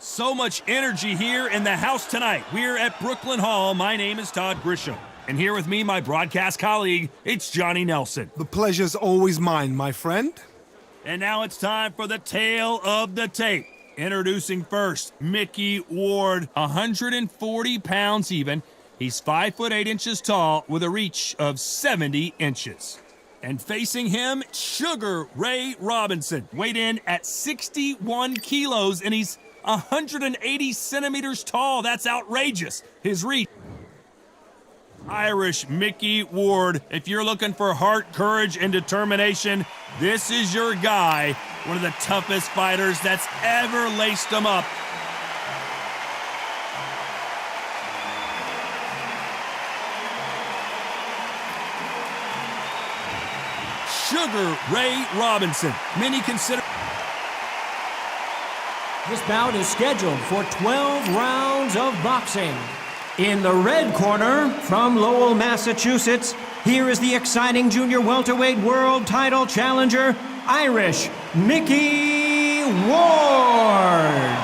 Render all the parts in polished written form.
So much energy here in the house tonight. We're at Brooklyn Hall. My name is Todd Grisham. And here with me, my broadcast colleague, it's Johnny Nelson. The pleasure's always mine, my friend. And now it's time for the tale of the tape. Introducing first, Mickey Ward, 140 pounds even. He's 5 foot 8 inches tall with a reach of 70 inches. And facing him, Sugar Ray Robinson, weighed in at 61 kilos, and he's 180 centimeters tall. That's outrageous. His reach. Irish Mickey Ward. If you're looking for heart, courage, and determination, this is your guy. One of the toughest fighters that's ever laced them up. Sugar Ray Robinson. Many consider... This bout is scheduled for 12 rounds of boxing. In the red corner, from Lowell, Massachusetts, here is the exciting junior welterweight world title challenger, Irish Mickey Ward.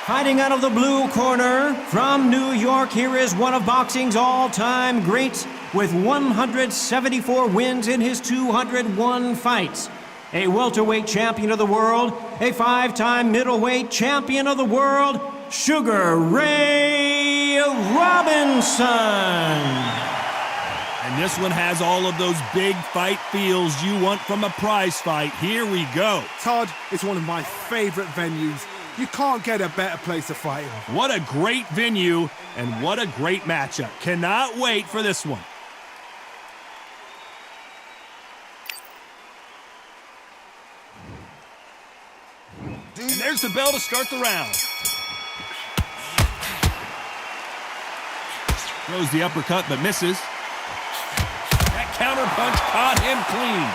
Fighting out of the blue corner, from New York, here is one of boxing's all-time greats with 174 wins in his 201 fights. A welterweight champion of the world, a 5-time middleweight champion of the world, Sugar Ray Robinson. And this one has all of those big fight feels you want from a prize fight. Here we go. Todd, it's one of my favorite venues. You can't get a better place to fight in. What a great venue and what a great matchup. Cannot wait for this one. And there's the bell to start the round. Throws the uppercut but misses. That counter punch caught him clean.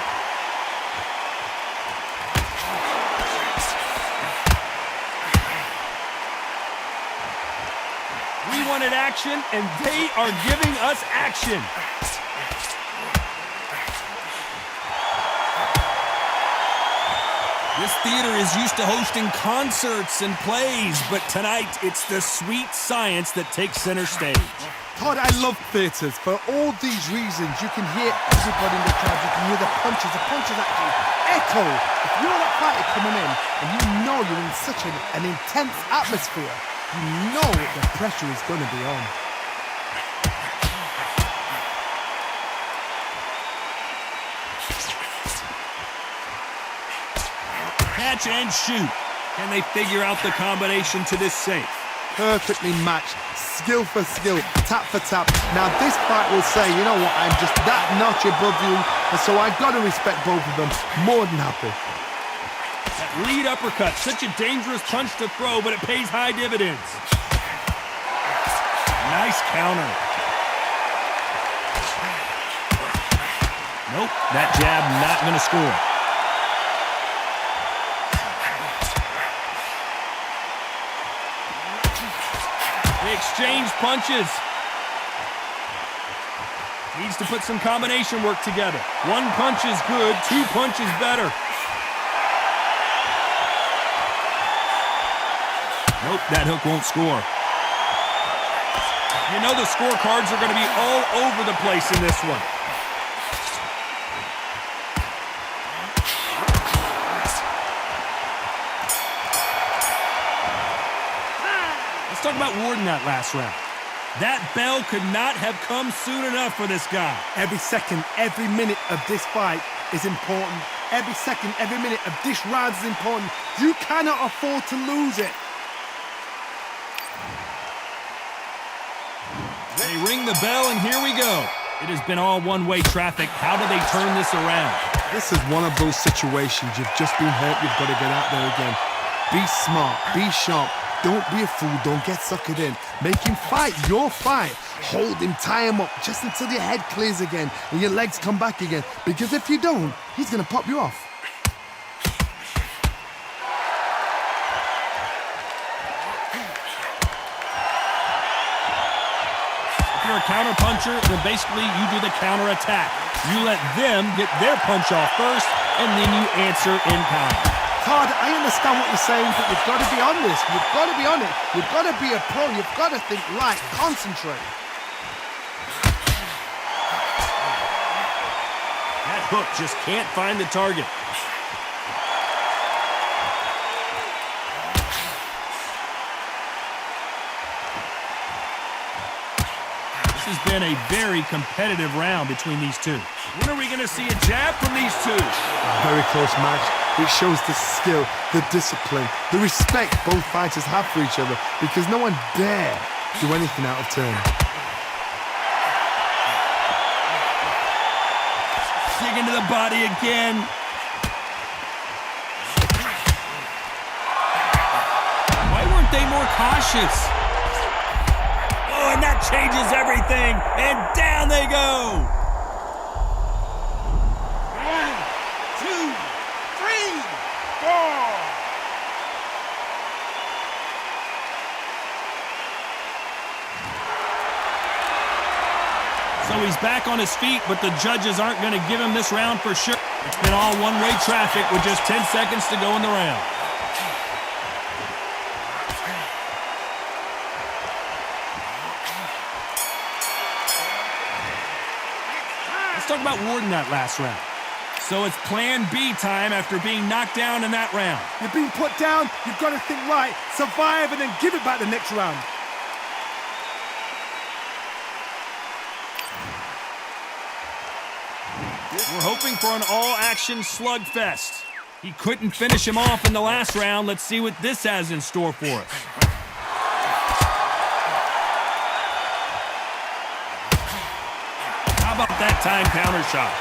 We wanted action, and they are giving us action. This theater is used to hosting concerts and plays, but tonight it's the sweet science that takes center stage. Todd, I love theatres. For all these reasons, you can hear everybody in the crowd. You can hear the punches. The punches actually echo. If you're that fighter coming in and you know you're in such an intense atmosphere, you know the pressure is going to be on. Catch and shoot. Can they figure out the combination to this safe? Perfectly matched, skill for skill, tap for tap. Now this fight will say, you know what, I'm just that notch above you, and so I've got to respect both of them. More than happy. That lead uppercut, such a dangerous punch to throw, but it pays high dividends. Nice counter. Nope, that jab not going to score. They exchange punches. Needs to put some combination work together. One punch is good, 2 punches better. Nope, that hook won't score. You know the scorecards are going to be all over the place in this one. Let's talk about Ward in that last round. That bell could not have come soon enough for this guy. Every second, every minute of this fight is important. Every second, every minute of this round is important. You cannot afford to lose it. They ring the bell, and here we go. It has been all one-way traffic. How do they turn this around? This is one of those situations. You've just been hurt. You've got to get out there again. Be smart. Be sharp. Don't be a fool. Don't get suckered in. Make him fight your fight. Hold him, tie him up, just until your head clears again and your legs come back again. Because if you don't, he's going to pop you off. If you're a counter puncher, then basically you do the counter attack. You let them get their punch off first, and then you answer in kind. Todd, I understand what you're saying, but you've got to be on this. You've got to be on it. You've got to be a pro. You've got to think right. Concentrate. That hook just can't find the target. This has been a very competitive round between these two. When are we going to see a jab from these two? Very close match. It shows the skill, the discipline, the respect both fighters have for each other because no one dare do anything out of turn. Dig into the body again. Why weren't they more cautious? Oh, and that changes everything. And down they go. 1, 2, 3, 4. So he's back on his feet, but the judges aren't going to give him this round for sure. It's been all one-way traffic with just 10 seconds to go in the round. Let's talk about Ward in that last round. So it's plan B time after being knocked down in that round. You're being put down, you've got to think right, survive, and then give it back the next round. We're hoping for an all-action slugfest. He couldn't finish him off in the last round. Let's see what this has in store for us. How about that time counter shot?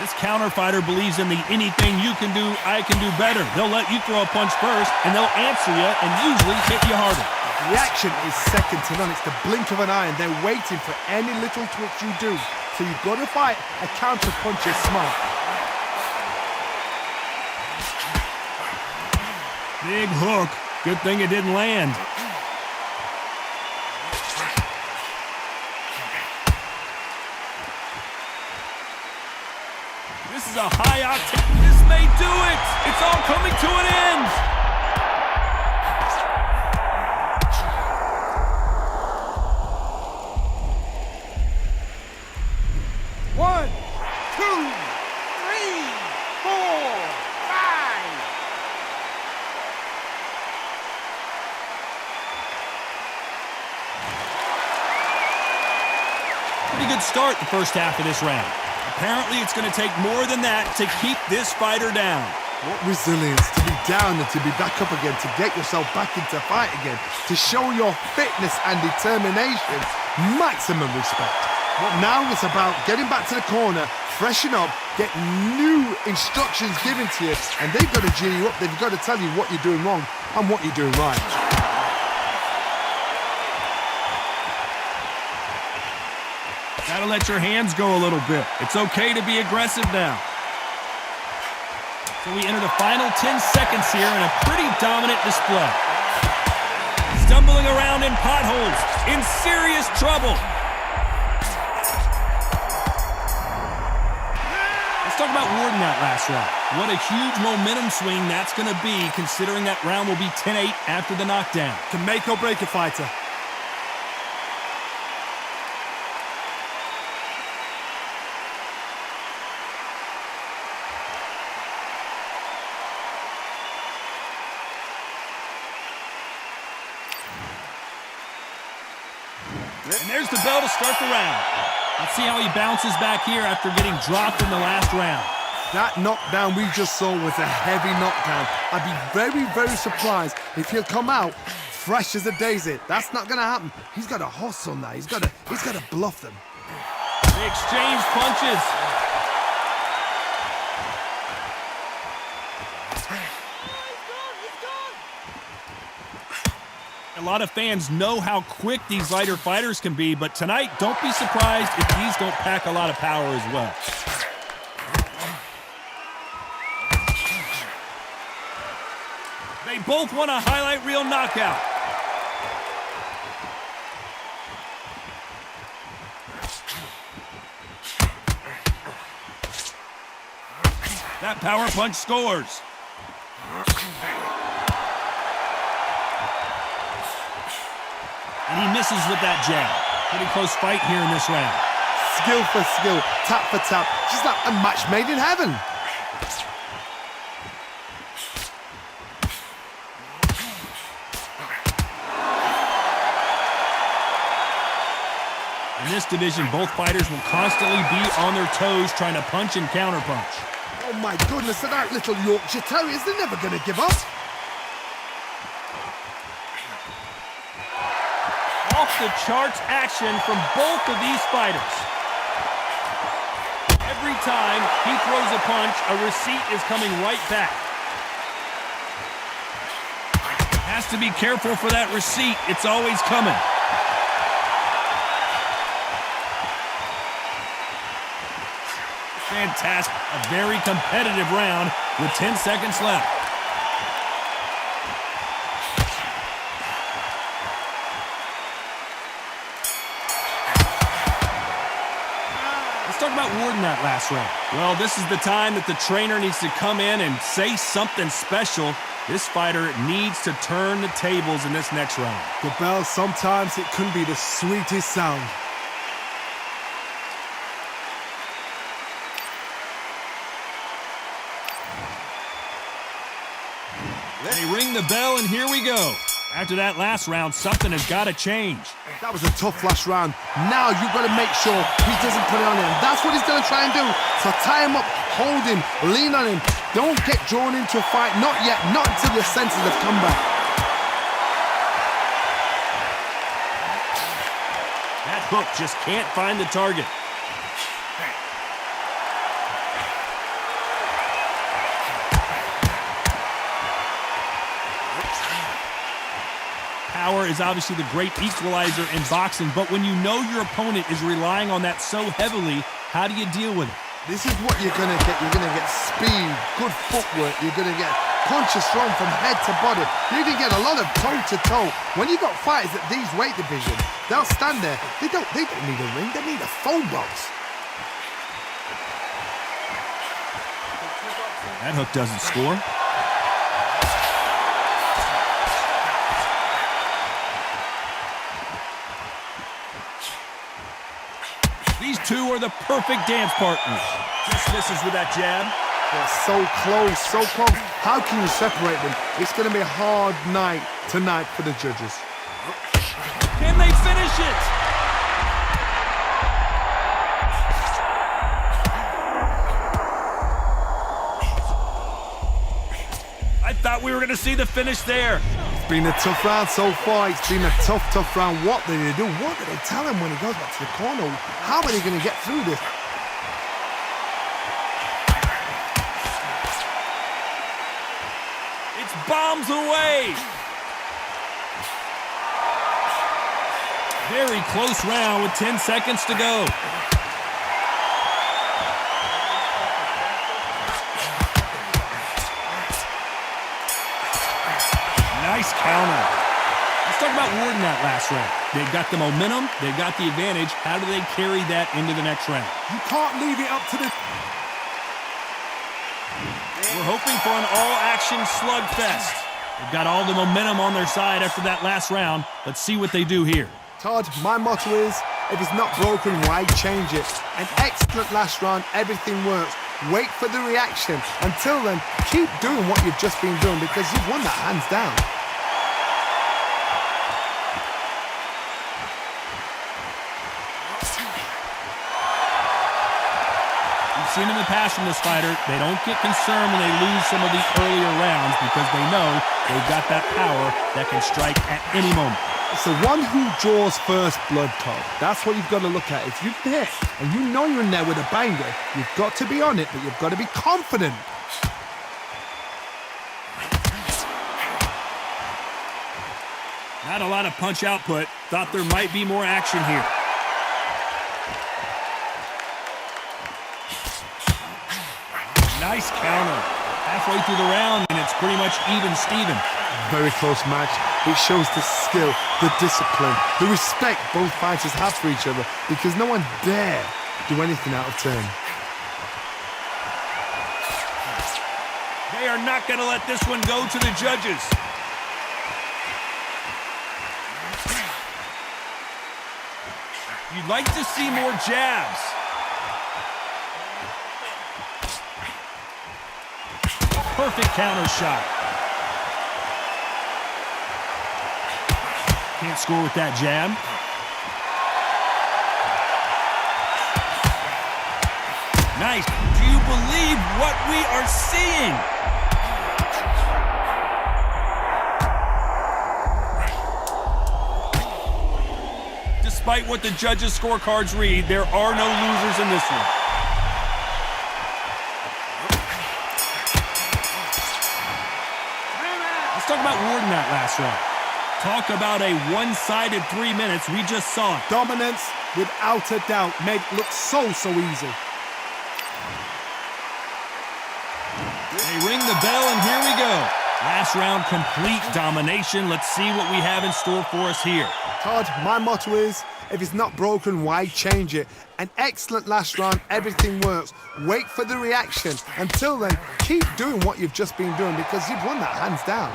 This counter fighter believes in the anything you can do, I can do better. They'll let you throw a punch first, and they'll answer you and usually hit you harder. Reaction is second to none. It's the blink of an eye, and they're waiting for any little twitch you do. So you've got to fight a counter puncher smart. Big hook. Good thing it didn't land. This is a high octane. This may do it. It's all coming to an end. 1, 2, 3, 4, 5. Pretty good start the first half of this round. Apparently, it's going to take more than that to keep this fighter down. What resilience to be down and to be back up again, to get yourself back into fight again, to show your fitness and determination. Maximum respect. But now it's about getting back to the corner, freshen up, get new instructions given to you, and they've got to G you up. They've got to tell you what you're doing wrong and what you're doing right. Gotta let your hands go a little bit. It's okay to be aggressive now. So we enter the final 10 seconds here in a pretty dominant display. Stumbling around in potholes, in serious trouble. Let's talk about Ward in that last round. What a huge momentum swing that's going to be, considering that round will be 10-8 after the knockdown. Can make or break a fighter. And there's the bell to start the round. Let's see how he bounces back here after getting dropped in the last round. That knockdown we just saw was a heavy knockdown. I'd be very, very surprised if he'll come out fresh as a daisy. That's not going to happen. He's got to hustle now. He's got to bluff them. They exchange punches. A lot of fans know how quick these lighter fighters can be, but tonight, don't be surprised if these don't pack a lot of power as well. They both want a highlight reel knockout. That power punch scores. And he misses with that jab. Pretty close fight here in this round. Skill for skill, tap for tap, just like a match made in heaven. In this division, both fighters will constantly be on their toes trying to punch and counterpunch. Oh my goodness, and that little Yorkshire Terriers, they're never going to give up. Off the charts action from both of these fighters. Every time he throws a punch, a receipt is coming right back. Has to be careful for that receipt. It's always coming. Fantastic. A very competitive round with 10 seconds left. Let's talk about Ward in that last round. Well, this is the time that the trainer needs to come in and say something special. This fighter needs to turn the tables in this next round. The bell, sometimes it can be the sweetest sound. They ring the bell, and here we go. After that last round, something has got to change. That was a tough last round. Now you've got to make sure he doesn't put it on him. That's what he's going to try and do. So tie him up, hold him, lean on him. Don't get drawn into a fight. Not yet. Not until your senses have come back. That hook just can't find the target. Power is obviously the great equalizer in boxing, but when you know your opponent is relying on that so heavily, how do you deal with it? This is what you're going to get. You're going to get speed, good footwork. You're going to get punches thrown from head to body. You're going to get a lot of toe-to-toe. When you've got fighters at these weight divisions, they'll stand there. They don't need a ring. They need a phone box. That hook doesn't score. These two are the perfect dance partners. Just misses with that jab. They're so close, so close. How can you separate them? It's going to be a hard night tonight for the judges. Can they finish it? I thought we were going to see the finish there. It's been a tough round so far. It's been a tough round. What did they do? What did they tell him when he goes back to the corner? How are they going to get through this? It's bombs away. Very close round with 10 seconds to go. Nice counter. Let's talk about Ward in that last round. They've got the momentum, they've got the advantage. How do they carry that into the next round? You can't leave it up to the... We're hoping for an all-action slugfest. They've got all the momentum on their side after that last round. Let's see what they do here. Todd, my motto is, if it's not broken, why change it? An excellent last round, everything works. Wait for the reaction. Until then, keep doing what you've just been doing because you've won that hands down. We've seen in the past from this fighter, they don't get concerned when they lose some of the earlier rounds because they know they've got that power that can strike at any moment. It's the one who draws first blood, Todd. That's what you've got to look at. If you're there and you know you're in there with a banger, you've got to be on it, but you've got to be confident. Not a lot of punch output. Thought there might be more action here. Nice counter. Halfway through the round, and it's pretty much even Steven. Very close match. It shows the skill, the discipline, the respect both fighters have for each other because no one dare do anything out of turn. They are not going to let this one go to the judges. You'd like to see more jabs. Perfect counter shot. Can't score with that jab. Nice. Do you believe what we are seeing? Despite what the judges' scorecards read, there are no losers in this one. Let's talk about Ward in that last round. Talk about a one-sided 3 minutes. We just saw it. Dominance, without a doubt, made it look so easy. They ring the bell, and here we go. Last round, complete domination. Let's see what we have in store for us here. Todd, my motto is, if it's not broken, why change it? An excellent last round, everything works. Wait for the reaction. Until then, keep doing what you've just been doing because you've won that hands down.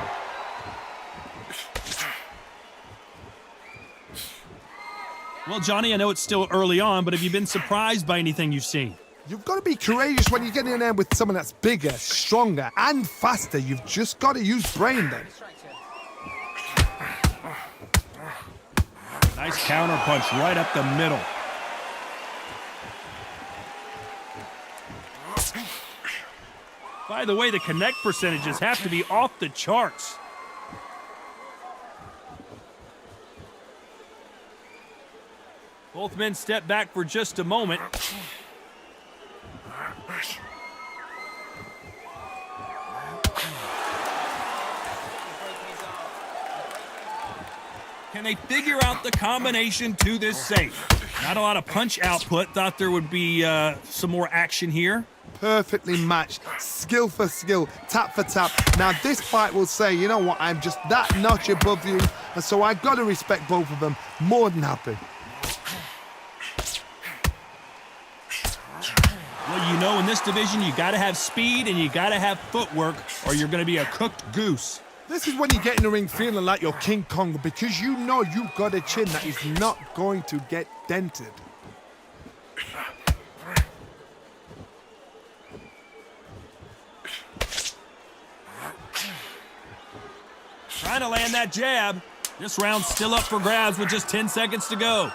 Well, Johnny, I know it's still early on, but have you been surprised by anything you've seen? You've got to be courageous when you get in there with someone that's bigger, stronger, and faster. You've just got to use brain then. Nice counter punch right up the middle. By the way, the connect percentages have to be off the charts. Both men step back for just a moment. Can they figure out the combination to this safe? Not a lot of punch output. Thought there would be some more action here. Perfectly matched, skill for skill, tap for tap. Now this fight will say, you know what, I'm just that notch above you, and so I've got to respect both of them. More than happy. Well, you know, in this division, you got to have speed and you got to have footwork, or you're going to be a cooked goose. This is when you get in the ring feeling like you're King Kong because you know you've got a chin that is not going to get dented. Trying to land that jab. This round's still up for grabs with just 10 seconds to go.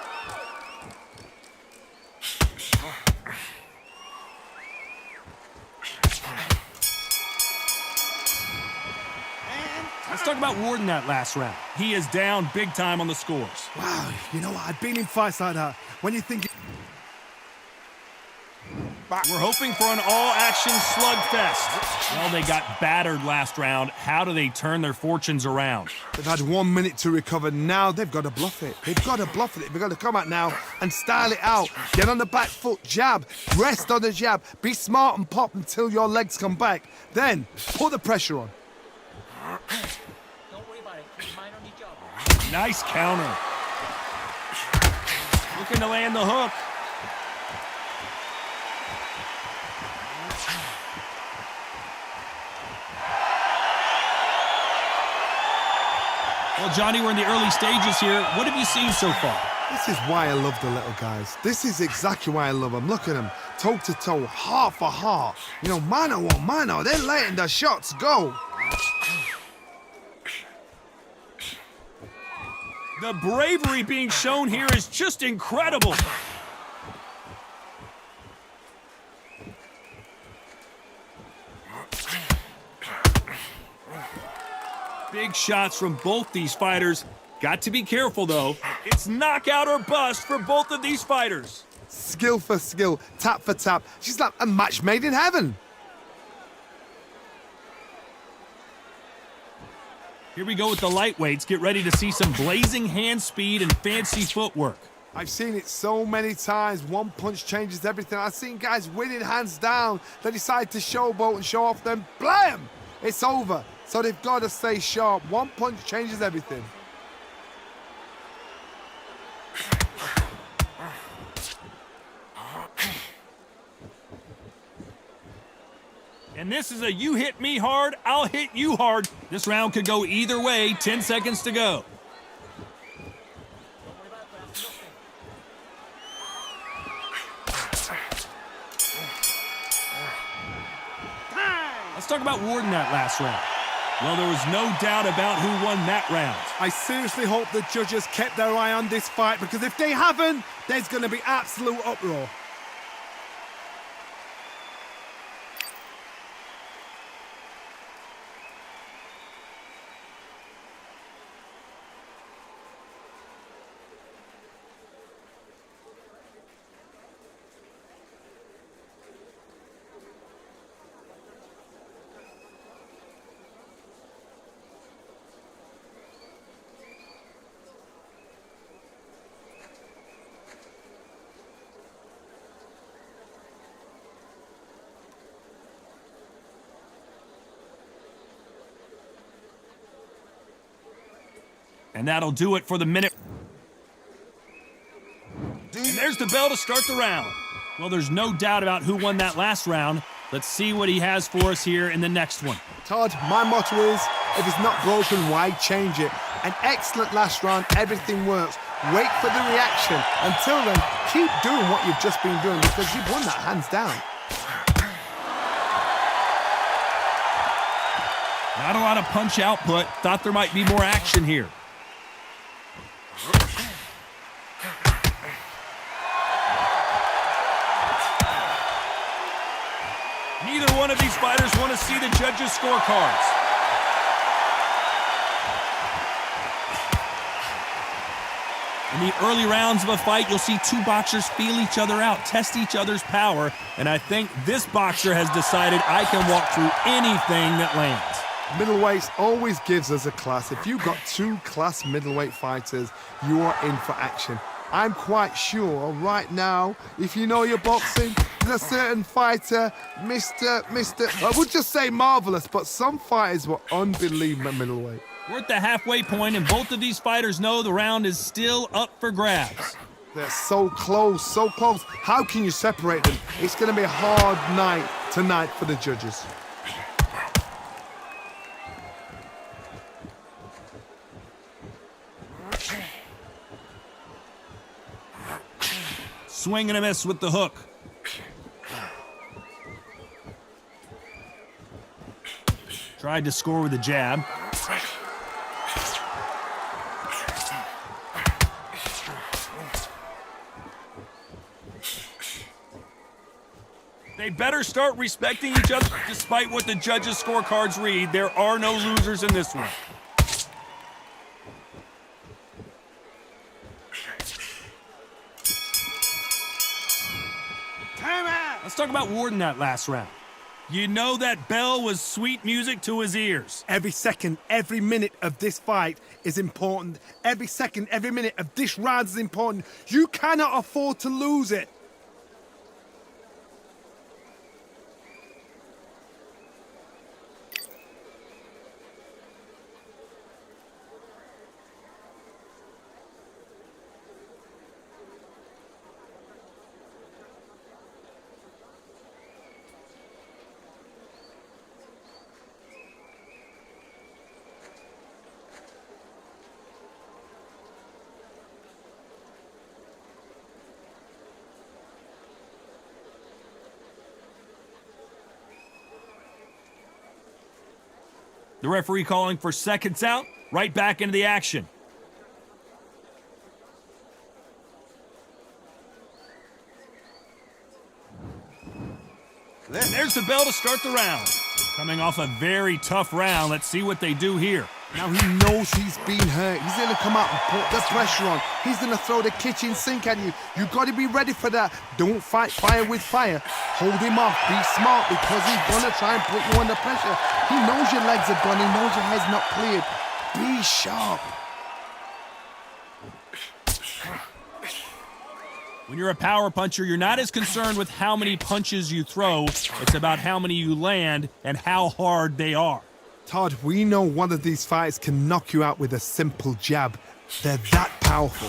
Let's talk about Ward in that last round. He is down big time on the scores. Wow, you know what? I've been in fights like that. When you think... We're hoping for an all-action slugfest. Well, they got battered last round. How do they turn their fortunes around? They've had 1 minute to recover. Now they've got to bluff it. They've got to bluff it. They've got to come out now and style it out. Get on the back foot, jab, rest on the jab. Be smart and pop until your legs come back. Then put the pressure on. Don't worry about it. Keep your mind on your job. Nice counter. Looking to land the hook. Well, Johnny, we're in the early stages here. What have you seen so far? This is why I love the little guys. This is exactly why I love them. Look at them, toe to toe, heart for heart. You know, mano a mano. They're letting the shots go. The bravery being shown here is just incredible. Big shots from both these fighters. Got to be careful, though. It's knockout or bust for both of these fighters. Skill for skill, tap for tap. She's like a match made in heaven. Here we go with the lightweights. Get ready to see some blazing hand speed and fancy footwork. I've seen it so many times. One punch changes everything. I've seen guys winning hands down. They decide to showboat and show off them. Blam! It's over. So they've got to stay sharp. One punch changes everything. And this is a you hit me hard, I'll hit you hard. This round could go either way, 10 seconds to go. Let's talk about Ward in that last round. Well, there was no doubt about who won that round. I seriously hope the judges kept their eye on this fight, because if they haven't, there's going to be absolute uproar. And that'll do it for the minute. And there's the bell to start the round. Well, there's no doubt about who won that last round. Let's see what he has for us here in the next one. Todd, my motto is, if it's not broken, why change it? An excellent last round, everything works. Wait for the reaction. Until then, keep doing what you've just been doing, because you've won that hands down. Not a lot of punch output. Thought there might be more action here. Neither one of these fighters want to see the judges' scorecards. In the early rounds of a fight, you'll see two boxers feel each other out, test each other's power, and I think this boxer has decided I can walk through anything that lands. Middleweights always gives us a class. If you've got two class middleweight fighters, you are in for action. I'm quite sure right now, if you know your boxing, there's a certain fighter, I would just say marvelous, but some fighters were unbelievable middleweight. We're at the halfway point, and both of these fighters know the round is still up for grabs. They're so close, so close. How can you separate them? It's going to be a hard night tonight for the judges. Swing and a miss with the hook. Tried to score with a jab. They better start respecting each other. Despite what the judges' scorecards read, there are no losers in this one. Let's talk about Ward in that last round. You know that bell was sweet music to his ears. Every second, every minute of this fight is important. Every second, every minute of this round is important. You cannot afford to lose it. The referee calling for seconds out, right back into the action. And there's the bell to start the round. Coming off a very tough round, let's see what they do here. Now he knows he's been hurt. He's going to come out and put the pressure on. He's going to throw the kitchen sink at you. You've got to be ready for that. Don't fight fire with fire. Hold him off. Be smart, because he's going to try and put you under pressure. He knows your legs are gone. He knows your head's not cleared. Be sharp. When you're a power puncher, you're not as concerned with how many punches you throw. It's about how many you land and how hard they are. Todd, we know one of these fighters can knock you out with a simple jab. They're that powerful.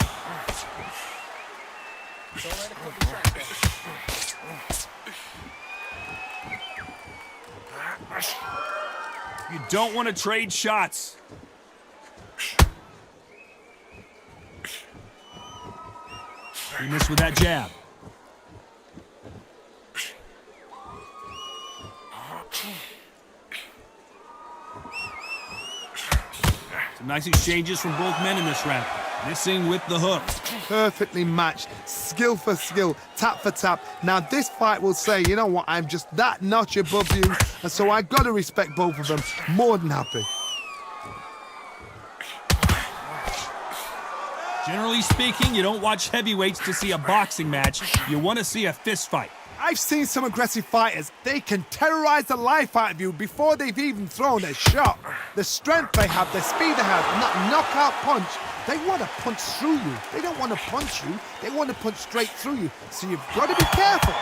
You don't want to trade shots. He missed with that jab. Some nice exchanges from both men in this round. Missing with the hook. Perfectly matched, skill for skill, tap for tap. Now this fight will say, you know what, I'm just that notch above you, and so I gotta respect both of them. More than happy. Generally speaking, you don't watch heavyweights to see a boxing match. You want to see a fist fight. I've seen some aggressive fighters. They can terrorize the life out of you before they've even thrown a shot. The strength they have, the speed they have, and that knockout punch, they want to punch through you. They don't want to punch you, they want to punch straight through you. So you've got to be careful.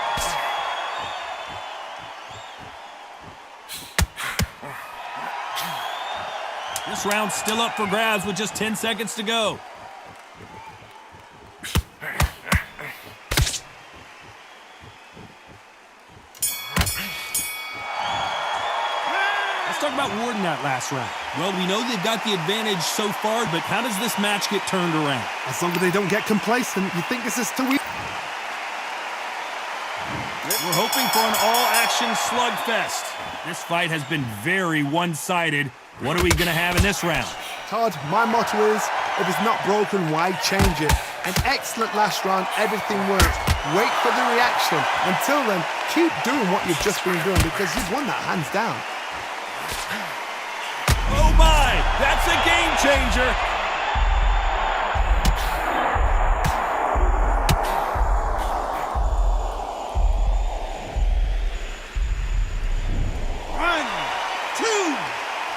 This round's still up for grabs with just 10 seconds to go. Let's talk about Ward in that last round. Well, we know they've got the advantage so far, but how does this match get turned around? As long as they don't get complacent, you think this is too easy. We're hoping for an all-action slugfest. This fight has been very one-sided. What are we going to have in this round? Todd, my motto is, if it's not broken, why change it? An excellent last round, everything worked. Wait for the reaction. Until then, keep doing what you've just been doing because you've won that hands down. Oh my, that's a game changer. One, two,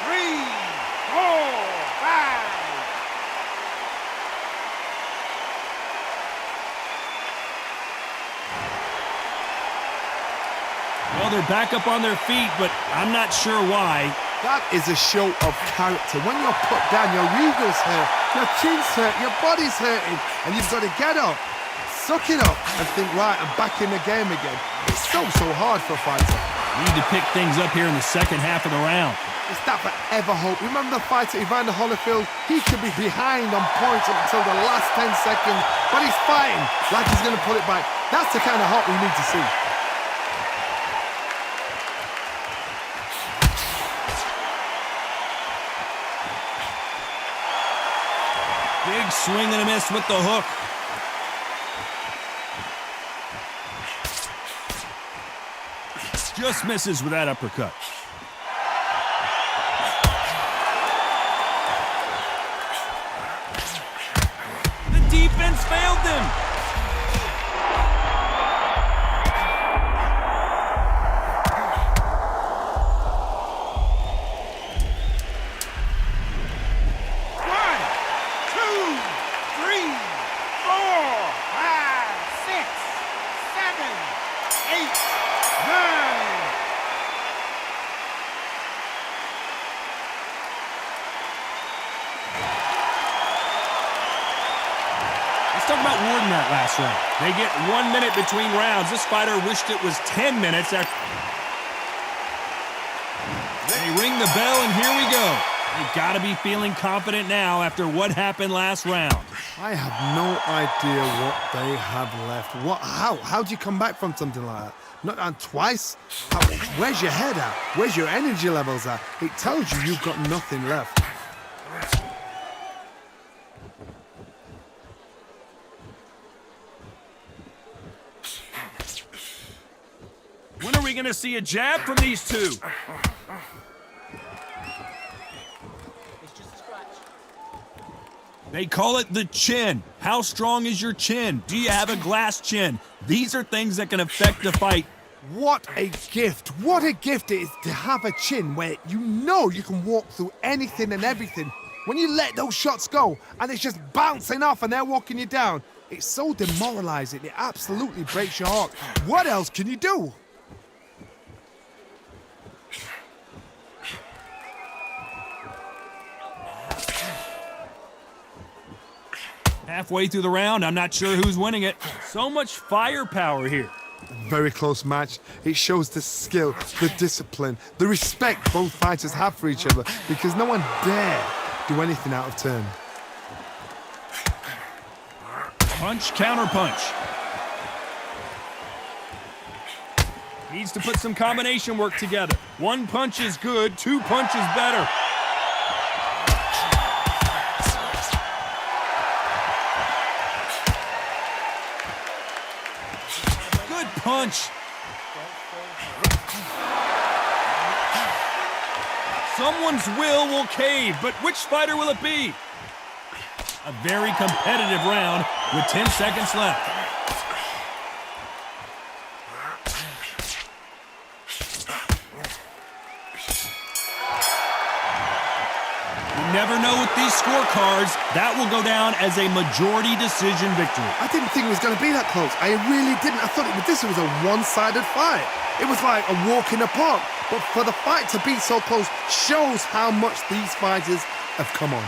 three, four, five. Well, they're back up on their feet, but I'm not sure why. That is a show of character. When you're put down, your ego's hurt, your chin's hurt, your body's hurting, and you've got to get up, suck it up, and think, right, I'm back in the game again. It's so hard for a fighter. Need to pick things up here in the second half of the round. It's that forever hope. Remember the fighter Evander Holyfield? He could be behind on points up until the last 10 seconds, but he's fighting like he's going to pull it back. That's the kind of hope we need to see. Big swing and a miss with the hook. Just misses with that uppercut. The defense failed them. One, two, three, four, five, six, seven, eight, nine. Let's talk about Ward in that last round. They get 1 minute between rounds. This fighter wished it was 10 minutes after. They ring the bell, and here we go. They got to be feeling confident now after what happened last round. I have no idea what they have left. How do you come back from something like that? Not down twice? Where's your head at? Where's your energy levels at? It tells you you've got nothing left. When are we going to see a jab from these two? It's just a scratch. They call it the chin. How strong is your chin? Do you have a glass chin? These are things that can affect the fight. What a gift. What a gift it is to have a chin where you know you can walk through anything and everything. When you let those shots go and it's just bouncing off and they're walking you down, it's so demoralizing. It absolutely breaks your heart. What else can you do? Halfway through the round, I'm not sure who's winning it. So much firepower here. Very close match. It shows the skill, the discipline, the respect both fighters have for each other because no one dare do anything out of turn. Punch, counter punch. Needs to put some combination work together. One punch is good, two punches better. Good punch. Someone's will cave, but which fighter will it be? A very competitive round with 10 seconds left. You never know with these scorecards. That will go down as a majority decision victory. I didn't think it was going to be that close. I really didn't. I thought this was a one-sided fight. It was like a walk in the park. But for the fight to be so close shows how much these fighters have come on.